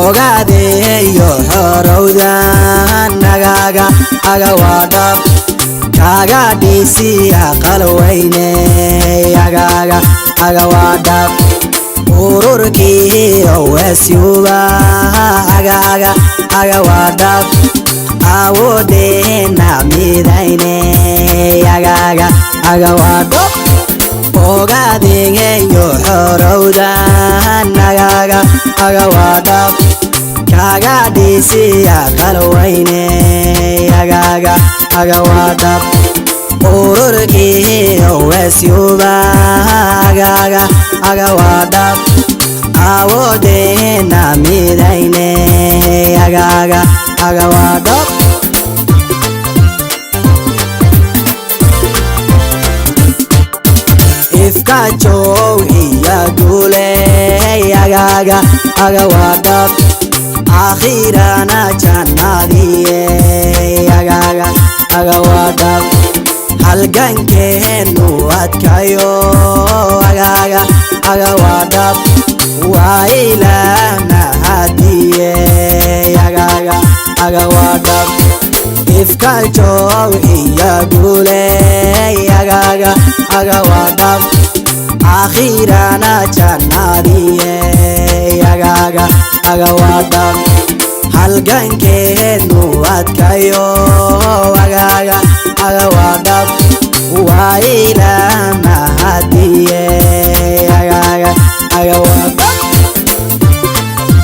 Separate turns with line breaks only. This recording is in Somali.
ogaadayo xorowda nagaga aga wadab kaga dhisi aqal weyne agaga aga wadab ururkii owasyuba agaga aga wadab awodeena midayne agaga aga wadab ogaadayo xorowda nagaga aga wadab kaga dhisi aqal weyne agaga aga wadab ururkii owasyuba agaga aga wadab awodeena midayne agaga aga wadab ifka joog iya dule agaga aga wadab akhirana jannadiye agaga aga wadab halgankeenu adkayo agaga aga wadab waa ilaahna hadiye agaga aga wadab ifka joog iya dule agaga aga wadab akhirana jannadiye agaga aga wadab halgankeenu adkayo